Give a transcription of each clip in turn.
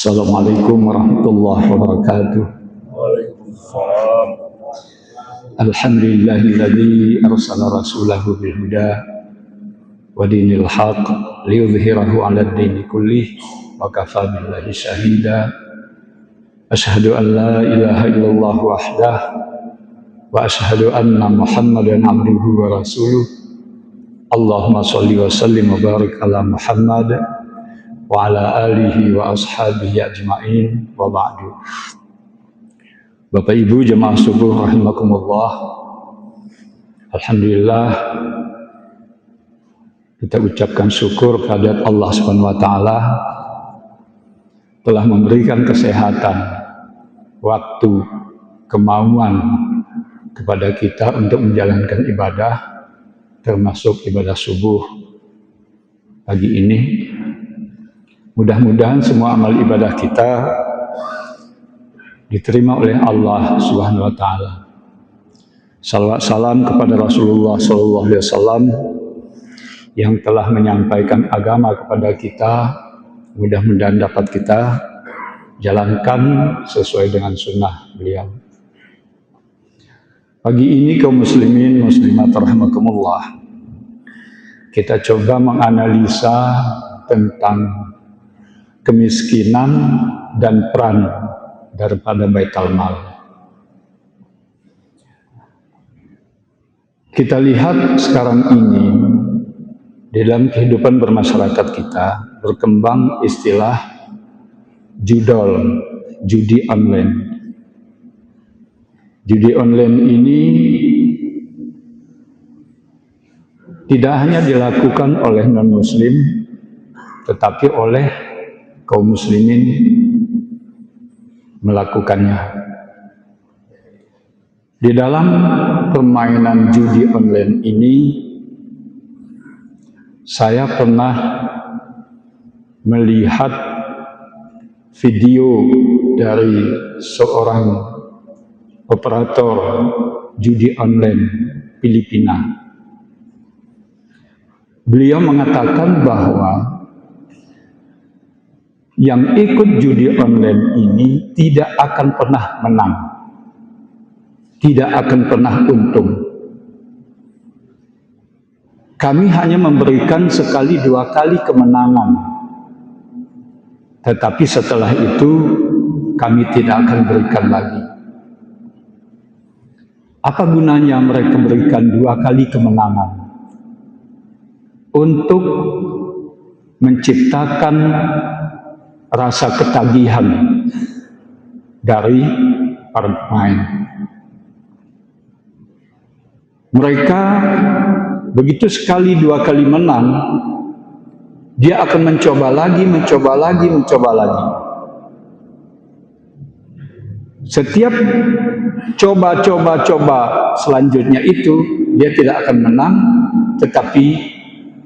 Assalamualaikum warahmatullahi wabarakatuh. Waalaikumsalam. Alhamdulillahilladzi arsala rasulahu bil huda wa dinil haq liyudhhirahu 'alad dini kullih wa kafaa billahi shahida. Asyhadu an la ilaha illallah wahdah wa asyhadu anna Muhammadan 'abduhu wa rasuluh. Allahumma shalli wa sallim wa barik ala Muhammad wa ala alihi wa ashabihi ajma'in wa ba'du. Bapak Ibu jemaah subuh rahimakumullah. Alhamdulillah kita ucapkan syukur kepada Allah Subhanahu wa taala telah memberikan kesehatan, waktu, kemauan kepada kita untuk menjalankan ibadah termasuk ibadah subuh pagi ini. Mudah-mudahan semua amal ibadah kita diterima oleh Allah Subhanahu wa taala. Salawat salam kepada Rasulullah sallallahu alaihi wasallam yang telah menyampaikan agama kepada kita. Mudah-mudahan dapat kita jalankan sesuai dengan sunnah beliau. Pagi ini kaum muslimin muslimat rahimakumullah, kita coba menganalisa tentang kemiskinan dan peran daripada baitul mal. Kita lihat sekarang ini di dalam kehidupan bermasyarakat kita berkembang istilah judol, judi online. Judi online ini tidak hanya dilakukan oleh non-muslim, tetapi oleh kaum muslimin melakukannya. Di dalam permainan judi online ini, saya pernah melihat video dari seorang operator judi online Filipina. Beliau mengatakan bahwa yang ikut judi online ini tidak akan pernah menang, tidak akan pernah untung. Kami hanya memberikan sekali dua kali kemenangan, tetapi setelah itu kami tidak akan berikan lagi. Apa gunanya mereka berikan dua kali kemenangan? Untuk menciptakan rasa ketagihan dari para pemain. Mereka begitu sekali dua kali menang, dia akan mencoba lagi. Setiap coba selanjutnya itu dia tidak akan menang, tetapi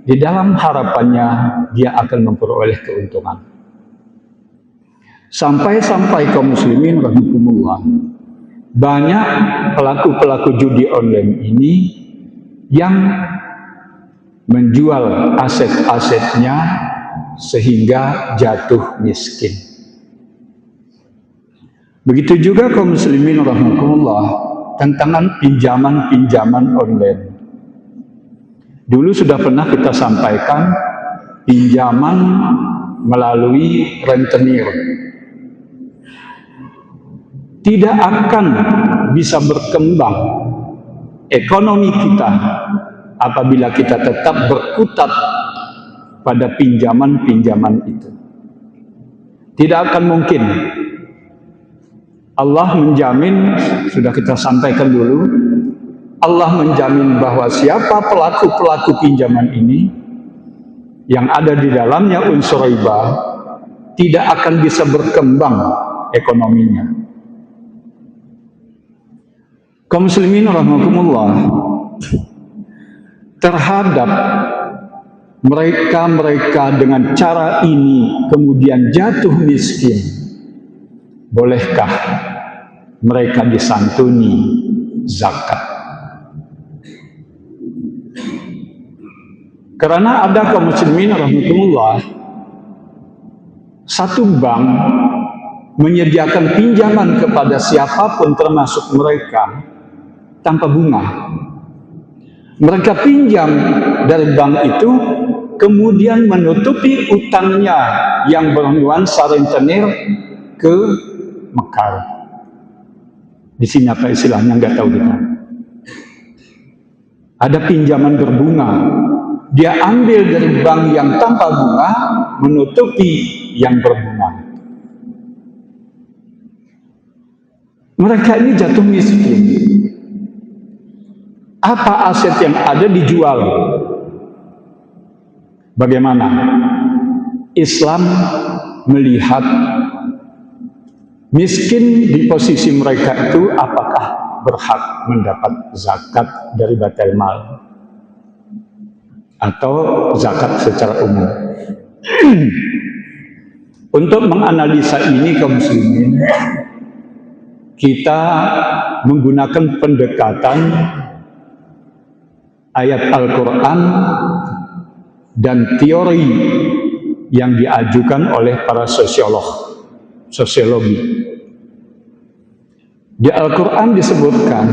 di dalam harapannya dia akan memperoleh keuntungan. Sampai kaum muslimin rahimakumullah, banyak pelaku judi online ini yang menjual aset-asetnya sehingga jatuh miskin. Begitu juga kaum muslimin rahimakumullah tentang pinjaman online. Dulu sudah pernah kita sampaikan pinjaman melalui rentenir tidak akan bisa berkembang ekonomi kita apabila kita tetap berkutat pada pinjaman itu. Tidak akan mungkin. Allah menjamin, sudah kita sampaikan dulu, Allah menjamin bahwa siapa pelaku pinjaman ini yang ada di dalamnya unsur riba tidak akan bisa berkembang ekonominya. Kaum muslimin rahimakumullah, terhadap mereka dengan cara ini kemudian jatuh miskin, bolehkah mereka disantuni zakat? Karena ada kaum muslimin rahimakumullah satu bank menyediakan pinjaman kepada siapapun termasuk mereka tanpa bunga. Mereka pinjam dari bank itu, kemudian menutupi utangnya yang bernuansa rentenir ke Mekar. Di sini apa istilahnya nggak tahu kita. Ada pinjaman berbunga. Dia ambil dari bank yang tanpa bunga, menutupi yang berbunga. Mereka ini jatuh miskin. Apa aset yang ada dijual? Bagaimana? Islam melihat miskin di posisi mereka itu apakah berhak mendapat zakat dari baitul mal atau zakat secara umum. Untuk menganalisa ini kaum muslimin, kita menggunakan pendekatan ayat Al-Quran dan teori yang diajukan oleh para sosiologi. Di Al-Quran disebutkan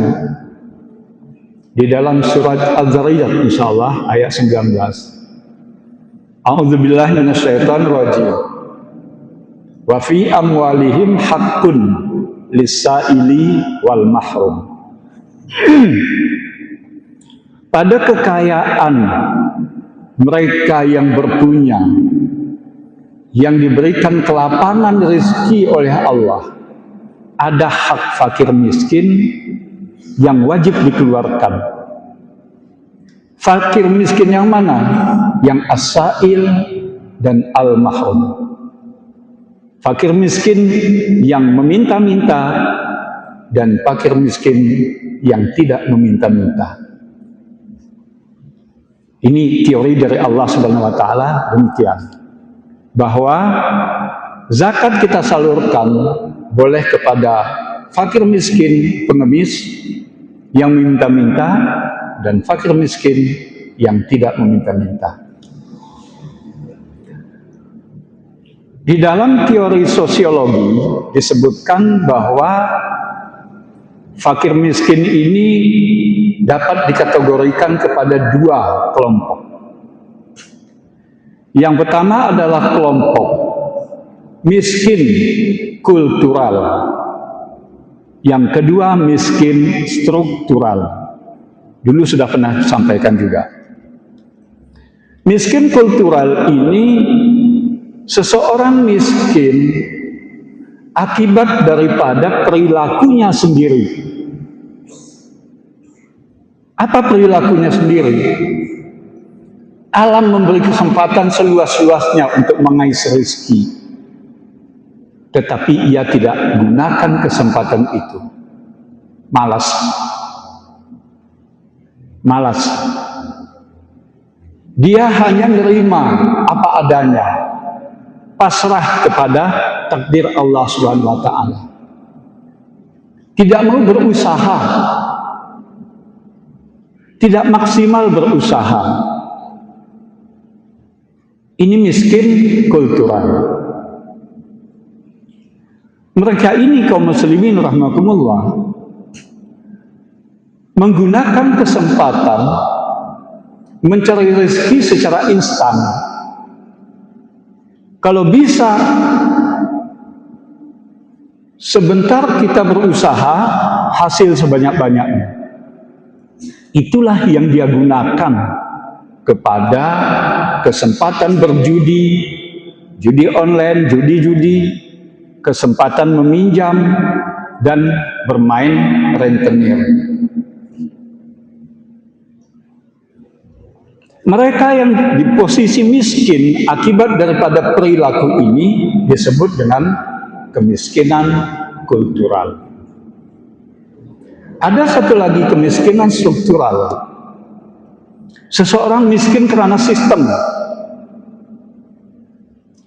di dalam surat Az-Zariyat insyaallah ayat 19. A'udzubillahi minasyaitonir rajim. Wa fi amwalihim haqqun lis-sa'ili wal mahrum. Pada kekayaan mereka yang berpunya, yang diberikan kelapangan rezeki oleh Allah, ada hak fakir miskin yang wajib dikeluarkan. Fakir miskin yang mana? Yang as-sa'il dan al-mahrum. Fakir miskin yang meminta-minta dan fakir miskin yang tidak meminta-minta. Ini teori dari Allah Subhanahu wa taala demikian. Bahwa zakat kita salurkan boleh kepada fakir miskin pengemis yang meminta-minta dan fakir miskin yang tidak meminta-minta. Di dalam teori sosiologi disebutkan bahwa fakir miskin ini dapat dikategorikan kepada dua kelompok. Yang pertama adalah kelompok miskin kultural. Yang kedua miskin struktural. Dulu sudah pernah sampaikan juga. Miskin kultural ini seseorang miskin akibat daripada perilakunya sendiri. Apa perilakunya sendiri? Alam memberi kesempatan seluas-luasnya untuk mengais rezeki. Tetapi ia tidak gunakan kesempatan itu. Malas. Dia hanya menerima apa adanya. Pasrah kepada takdir Allah Subhanahu wa taala. Tidak mau berusaha. Tidak maksimal berusaha. Ini miskin kultural. Mereka ini kaum muslimin rahimakumullah menggunakan kesempatan mencari rezeki secara instan. Kalau bisa sebentar kita berusaha, hasil sebanyak-banyaknya. Itulah yang dia gunakan kepada kesempatan berjudi, judi online, judi-judi, kesempatan meminjam, dan bermain rentenir. Mereka yang di posisi miskin akibat daripada perilaku ini disebut dengan kemiskinan kultural. Ada satu lagi kemiskinan struktural. Seseorang miskin karena sistem.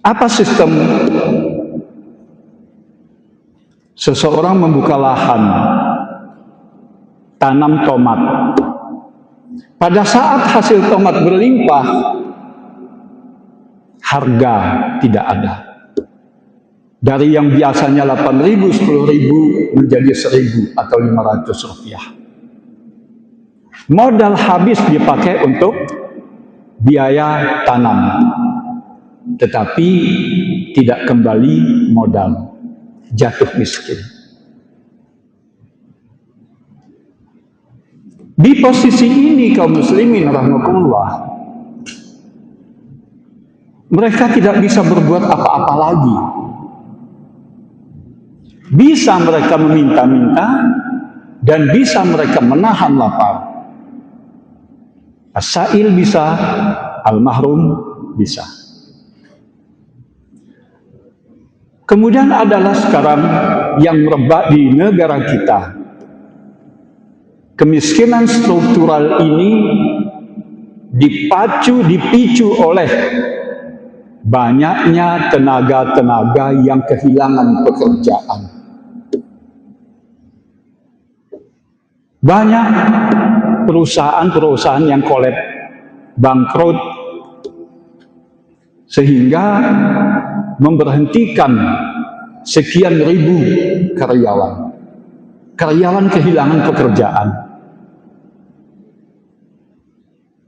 Apa sistem? Seseorang membuka lahan, tanam tomat. Pada saat hasil tomat berlimpah, harga tidak ada. Dari yang biasanya 8.000, 10.000 menjadi 1.000 atau 500 rupiah. Modal habis dipakai untuk biaya tanam, tetapi tidak kembali modal, jatuh miskin. Di posisi ini kaum muslimin rahimakumullah, mereka tidak bisa berbuat apa-apa lagi. Bisa mereka meminta-minta dan bisa mereka menahan lapar. As-sa'il bisa, al-mahrum bisa. Kemudian adalah sekarang yang merebak di negara kita. Kemiskinan struktural ini dipicu oleh banyaknya tenaga-tenaga yang kehilangan pekerjaan. Banyak perusahaan-perusahaan yang kolaps, bangkrut, sehingga memberhentikan sekian ribu karyawan. Karyawan kehilangan pekerjaan.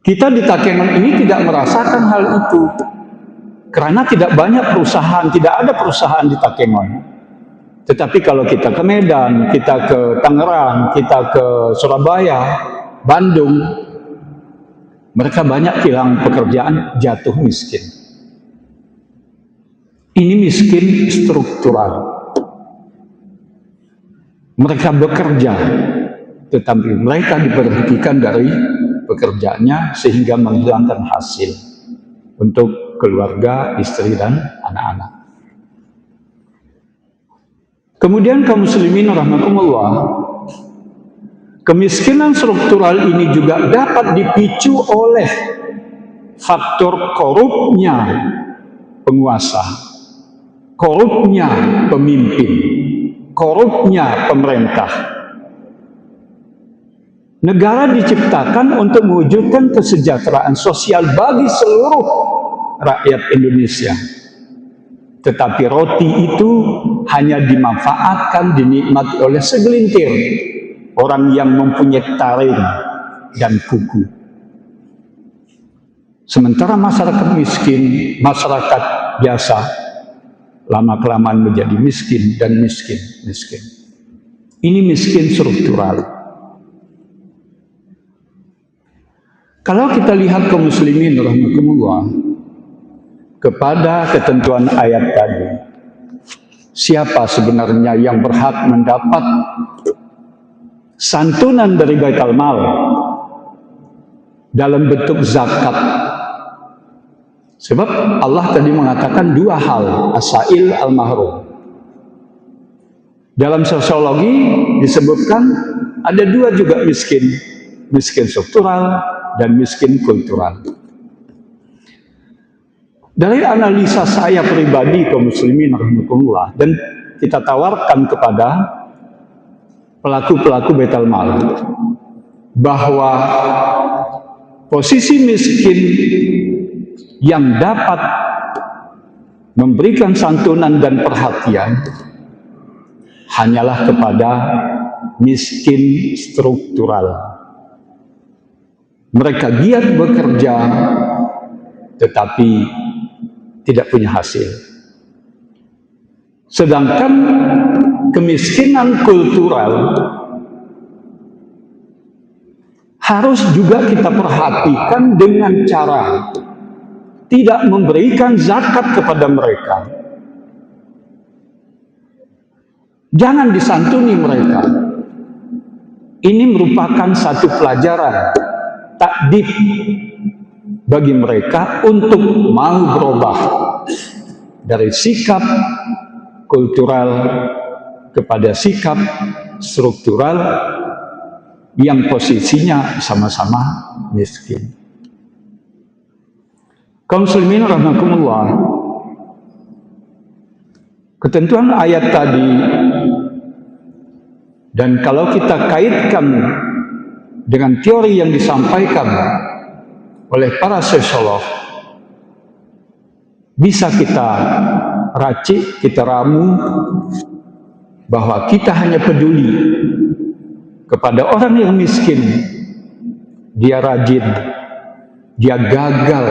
Kita di Takengon ini tidak merasakan hal itu, karena tidak banyak perusahaan, tidak ada perusahaan di Takengon. Tetapi kalau kita ke Medan, kita ke Tangerang, kita ke Surabaya, Bandung, mereka banyak kehilangan pekerjaan, jatuh miskin. Ini miskin struktural. Mereka bekerja, tetapi mereka diberhentikan dari pekerjaannya sehingga menghilangkan hasil untuk keluarga, istri, dan anak-anak. Kemudian kaum muslimin rahimakumullah, kemiskinan struktural ini juga dapat dipicu oleh faktor korupnya penguasa, korupnya pemimpin, korupnya pemerintah. Negara diciptakan untuk mewujudkan kesejahteraan sosial bagi seluruh rakyat Indonesia. Tetapi roti itu hanya dimanfaatkan, dinikmati oleh segelintir orang yang mempunyai taring dan kuku. Sementara masyarakat miskin, masyarakat biasa, lama-kelamaan menjadi miskin dan miskin. Ini miskin struktural. Kalau kita lihat kaum muslimin rahimakumullah, kepada ketentuan ayat tadi, siapa sebenarnya yang berhak mendapat santunan dari Baitul Mal dalam bentuk zakat? Sebab Allah tadi mengatakan dua hal, as-sa'il al-mahrum. Dalam sosiologi disebutkan ada dua juga miskin, miskin struktural dan miskin kultural. Dari analisa saya pribadi kaum muslimin rahimakumullah, dan kita tawarkan kepada pelaku-pelaku Baitul Mal bahwa posisi miskin yang dapat memberikan santunan dan perhatian hanyalah kepada miskin struktural. Mereka giat bekerja tetapi tidak punya hasil. Sedangkan kemiskinan kultural harus juga kita perhatikan dengan cara tidak memberikan zakat kepada mereka. Jangan disantuni mereka. Ini merupakan satu pelajaran takdib bagi mereka untuk mau berubah dari sikap kultural kepada sikap struktural yang posisinya sama-sama miskin. Kaum muslimin rahimakumullah, ketentuan ayat tadi, dan kalau kita kaitkan dengan teori yang disampaikan oleh para sosiolog, bisa kita racik, kita ramu bahwa kita hanya peduli kepada orang yang miskin. Dia rajin, dia gagal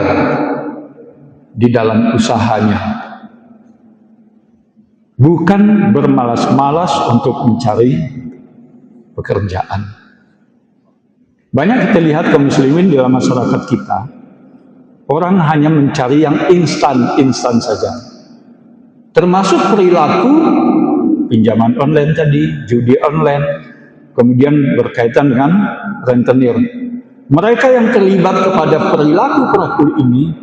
di dalam usahanya, bukan bermalas-malas untuk mencari pekerjaan. Banyak kita lihat kaum muslimin di dalam masyarakat kita, orang hanya mencari yang instan saja, termasuk perilaku pinjaman online tadi, judi online, kemudian berkaitan dengan rentenir. Mereka yang terlibat kepada perilaku ini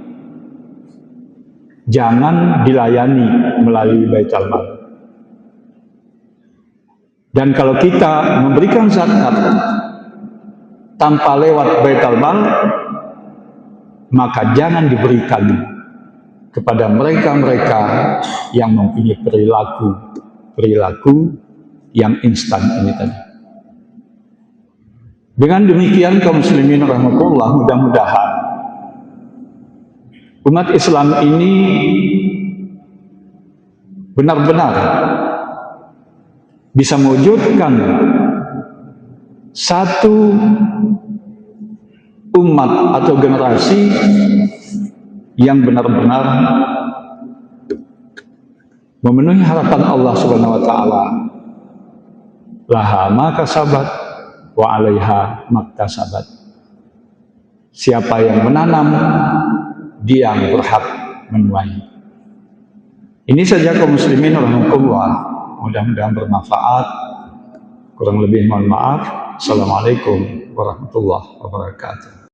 jangan dilayani melalui Baitul Mal. Dan kalau kita memberikan zakat tanpa lewat Baitul Mal, maka jangan diberikan kepada mereka-mereka yang mempunyai perilaku yang instan ini tadi. Dengan demikian kaum muslimin rahmatullah, mudah-mudahan umat Islam ini benar-benar bisa mewujudkan satu umat atau generasi yang benar-benar memenuhi harapan Allah Subhanahu wa taala. Laha ma kasabat wa 'alaiha maktasabat. Siapa yang menanam, dia yang berhak menuai. Ini saja kaum muslimin rahmatullah, mudah-mudahan bermanfaat. Kurang lebih mohon maaf. Assalamualaikum warahmatullahi wabarakatuh.